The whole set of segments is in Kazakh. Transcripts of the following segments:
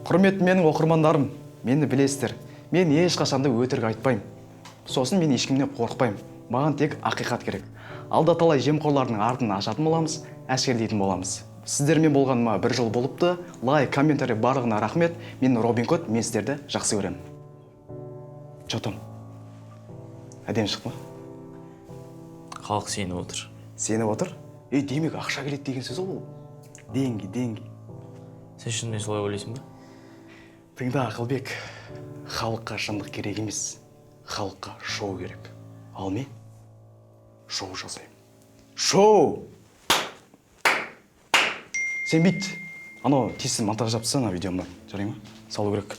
Құрметті менің оқырмандарым, мені білесіздер. Мен ешқашанда өтірік айтпаймын. Сосын мен ешкімнен қорықпаймын. Маған тек ақиқат керек. Алда талай жемқорлардың артын ашатын боламыз, әшкерелейтін боламыз. Сіздермен болғаныма 1 жыл болыпты. Лайк, комментарий барлығына рахмет. Мен Робин Код, мен сіздерді жақсы көремін. Чотом. Әдемі шықты ма? Халық сеніп отыр. Сеніп отыр? Демек ақша келеді деген сөз ол. Деньги. Сен шынымен солай ойлайсың ба? Тыңда, Ақылбек, халыққа шындық керек емес, халыққа шоу керек. Ал мен шоу жасаймын. Шоу! Сен бит, анау тесін монтаж жапсана видеомда, жарай ма? Салу керек.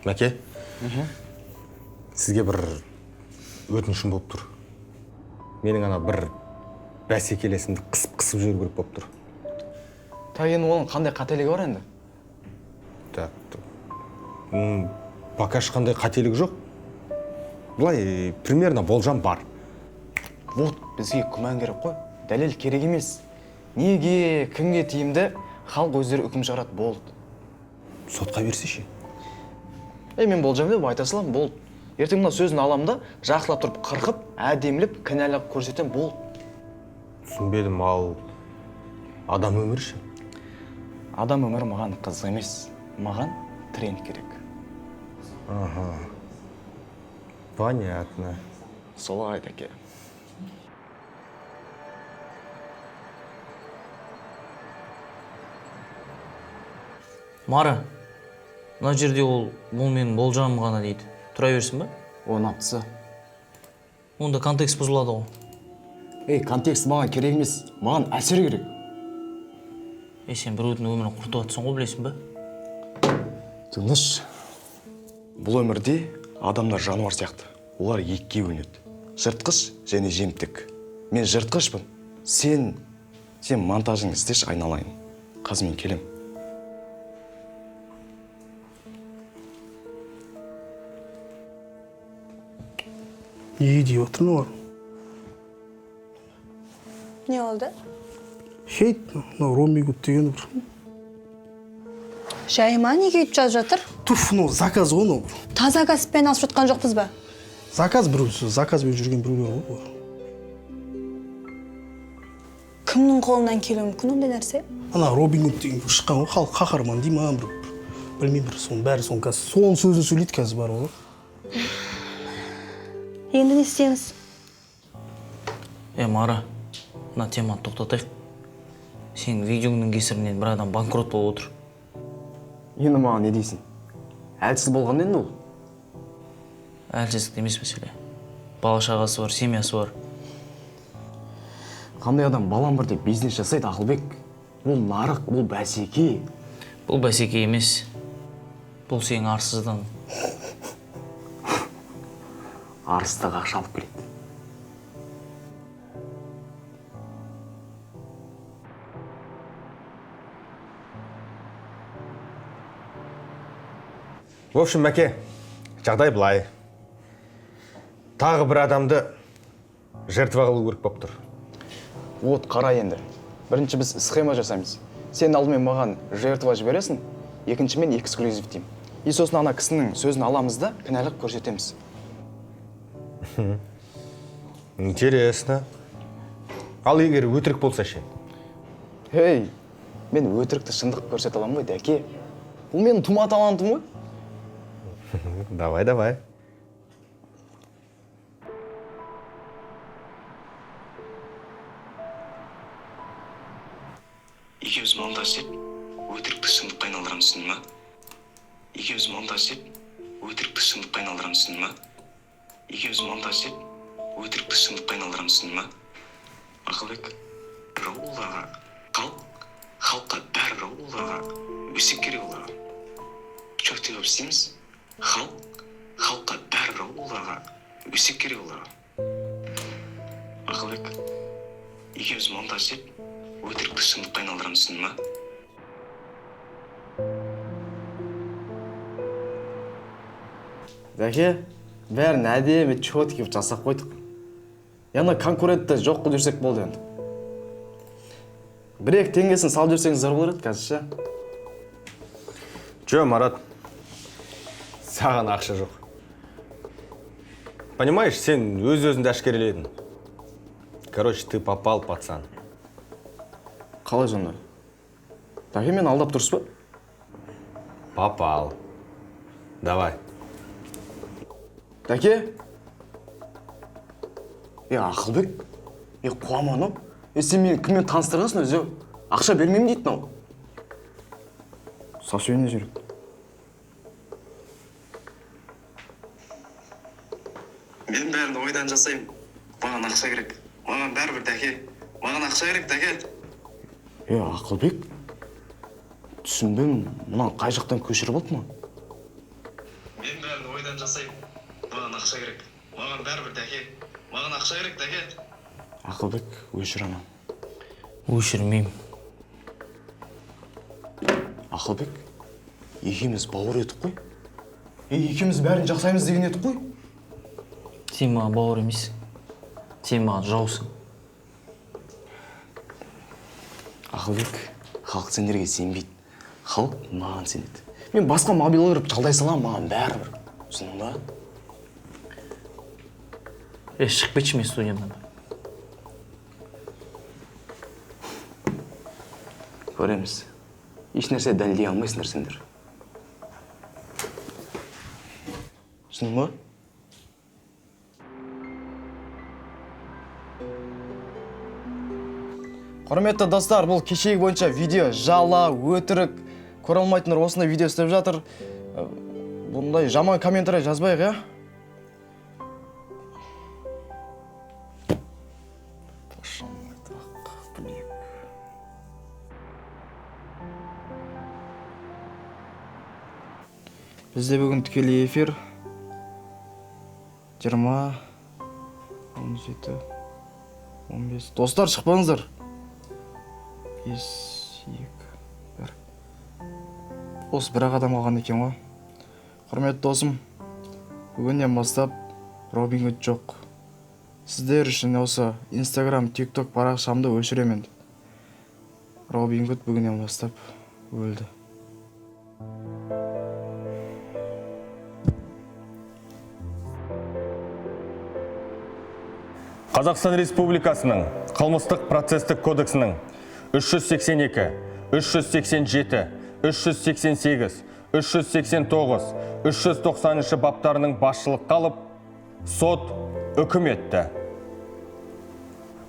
Мәке, сізге бір өтінішім болып тұр. Менің ана бір бәсекелесімді қысып жүру керек болып тұр. Енді оның қандай қателігі бар енді? Пока ешқандай қателігі жоқ. Бұлай примерно болжам бар. Вот, бізге күмән керек қой. Дәлел керек емес. Неге, кімге тиімді, халық өздері үкім шығарады, болды. Сотқа берсеші. Мен болжам деп айта салам, болды. Ертең мына сөзін аламын да, жақсылап тұрып қырқып, әдеміліп, кінәлап көрсетем, болды. Түсінбедім, ал адам өмірі ше? Адам өмірі маған қызық емес. Маған тренд керек. Понятно. Солай таке. Мара, мына жерде бұл менің болжамым ғана дейді. Тұра берсін ба? Онапсы. Онда контекст бұзылады ғой. Контекст маған керек емес, маған әсер керек. Сен біреудің өмірін құртып жатсың ғой, білесің ба? Тыныш. Бұл өмірде адамдар жануар сияқты. Олар екіге бөлінеді. Жыртқыш және жемтік. Мен жыртқышпын. Сен монтажыңды істеші, айналайын. Қазір мен келем. Не деп отырсың олар? Не oldu? Ромби Гуд деген бір. Жайма неге үйтіп жазып жатыр? Туф, заказ ғой. Таза кәсіппен асып жатқан жоқпыз ба? Заказбен жүрген біреулер ғой. Кімнің қолынан келуі мүмкін ондай нәрсе? Ана Робин Гуд деген бір шыққан ғой, халық қаһарман дей ма, білмеймін, соның бәрі соның қазір. Соның сөзін сөйлейді қазір бар ғой. Енді не істейміз? Мара, мына теманы тоқтатайық. Сен видеоңның кесірінен бір адам банкрот болып отыр. Енді маған не дейсің? Әлсіз болған енді ол? Әлсіздік емес мәселе. Бала шағасы бар, семьясы бар. Қандай адам балам бар деп бизнес жасайды, Ақылбек? Бұл нарық, бұл бәсеке. Бұл бәсеке емес. Бұл сенің арсыздығың. Арыстық ақша алып келеді. В общем, Мәке, жағдай былай. Тағы бір адамды жертва қылу керек болып тұр. Вот, қара енді. Бірінші біз схема жасаймыз. Сен алдымен маған жертва жібересің, екінші мен эксклюзив деймін. И сосын ана кісінің сөзін аламыз да, кінәлік көрсетеміз. Интересно. Ал егер өтірік болса ше? Мен өтірікті шындық көрсете аламын ғой, дәке. Бұл менің тума талантым ғой. Давай. Екеуміз монтаж істеп, өтірікті шындыққа айналдырамыз, түсіндің ма? Екеуміз монтаж істеп, өтірікті шындыққа айналдырамыз, түсіндің ма? Екеуміз монтаж істеп, өтірікті шындыққа айналдырамыз, түсіндің ма? Ақылбек, бір ауылдағы халыққа бәрі ауылдағы өсек керек оларға. Чөкте көп істейміз, халыққа бәрі ауылдағы өсек керек оларға. Ақылбек, екеуміз монтаж істеп, өтірікті шындыққа айналдырамыз, түсіндің ма? Дәке, бәрін әдемі чөткіп жасап қойдық. Яна конкурентті жоқ қыл жүрсек болды енді. Бір-екі теңгесін салып жүрсеңіз зор болар еді қазір ше. Жо, Марат, саған ақша жоқ. Понимаешь, сен өз-өзіңді әшкереледің. Короче, ты попал, пацан. Қалай сонда? Дәке, мен алдап тұрсыз ба? Попал. Давай. Дәке? Ақылбек? Қуаманым? Сен мені кіммен таныстырғансың өзі? Ақша бермеймін дейді мынау. Сау сөйіне жүрек. Мен бәрін ойдан жасаймын. Маған ақша керек. Маған бәрібір дәке. Маған ақша керек дәке. Ақылбек? Түсінбеймін, мұнан қай жақтан көшіріп алды ма? Мен бәрін ойдан жасаймын. Маған ақша керек. Маған бәрібір дәке. Маған ақша керек дәке. Ақылбек, өшір ана. Өшірмеймін. Ақылбек, екеуміз бауыр едік қой. Екеуміз бәрін жасаймыз деген едік қой. Сен маған бауыр емессің. Сен маған жаусың. Ақылбек, халық сендерге сенбейді. Халық маған сенеді. Мен басқа мобилға кіріп жалдай салам, маған бәрібір. Түсіндің ба? Шығып кетші мен студиямнан. Көреміз. Еш нәрсе дәлдей алмайсыңдар сендер. Түсіндің ба? Құрметті достар, бұл кешегі бойынша видео жала, өтірік, көре алмайтындар осындай видео істеп жатыр. Бұндай жаман комментарий жазбайық, я? Бізде бүгін тікелей эфир 20, 17, 15. Достар, шықпаңыздар. 5, 2, 1. Осы бір-ақ адам қалған екен ғой. Құрметті досым, бүгіннен бастап Robin Hood жоқ. Сіздер үшін осы Instagram, TikTok парақшамды өшіремін. Robin Hood бүгіннен бастап өлді. Қазақстан Республикасының қылмыстық процестік кодексінің 382, 387, 388, 389, 390 баптарының басшылыққа алып, сот үкім етті.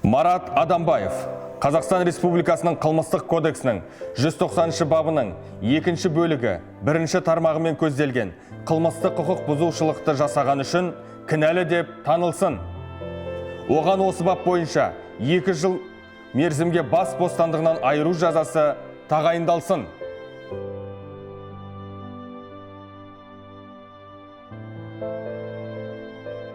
Марат Адамбаев Қазақстан Республикасының қылмыстық кодексінің 190 бабының 2 бөлігі 1 тармағымен көзделген қылмыстық құқық бұзушылықты жасаған үшін кінәлі деп танылсын. Оған осы бап бойынша 2 жыл мерзімге бас бостандығынан айыру жазасы тағайындалсын.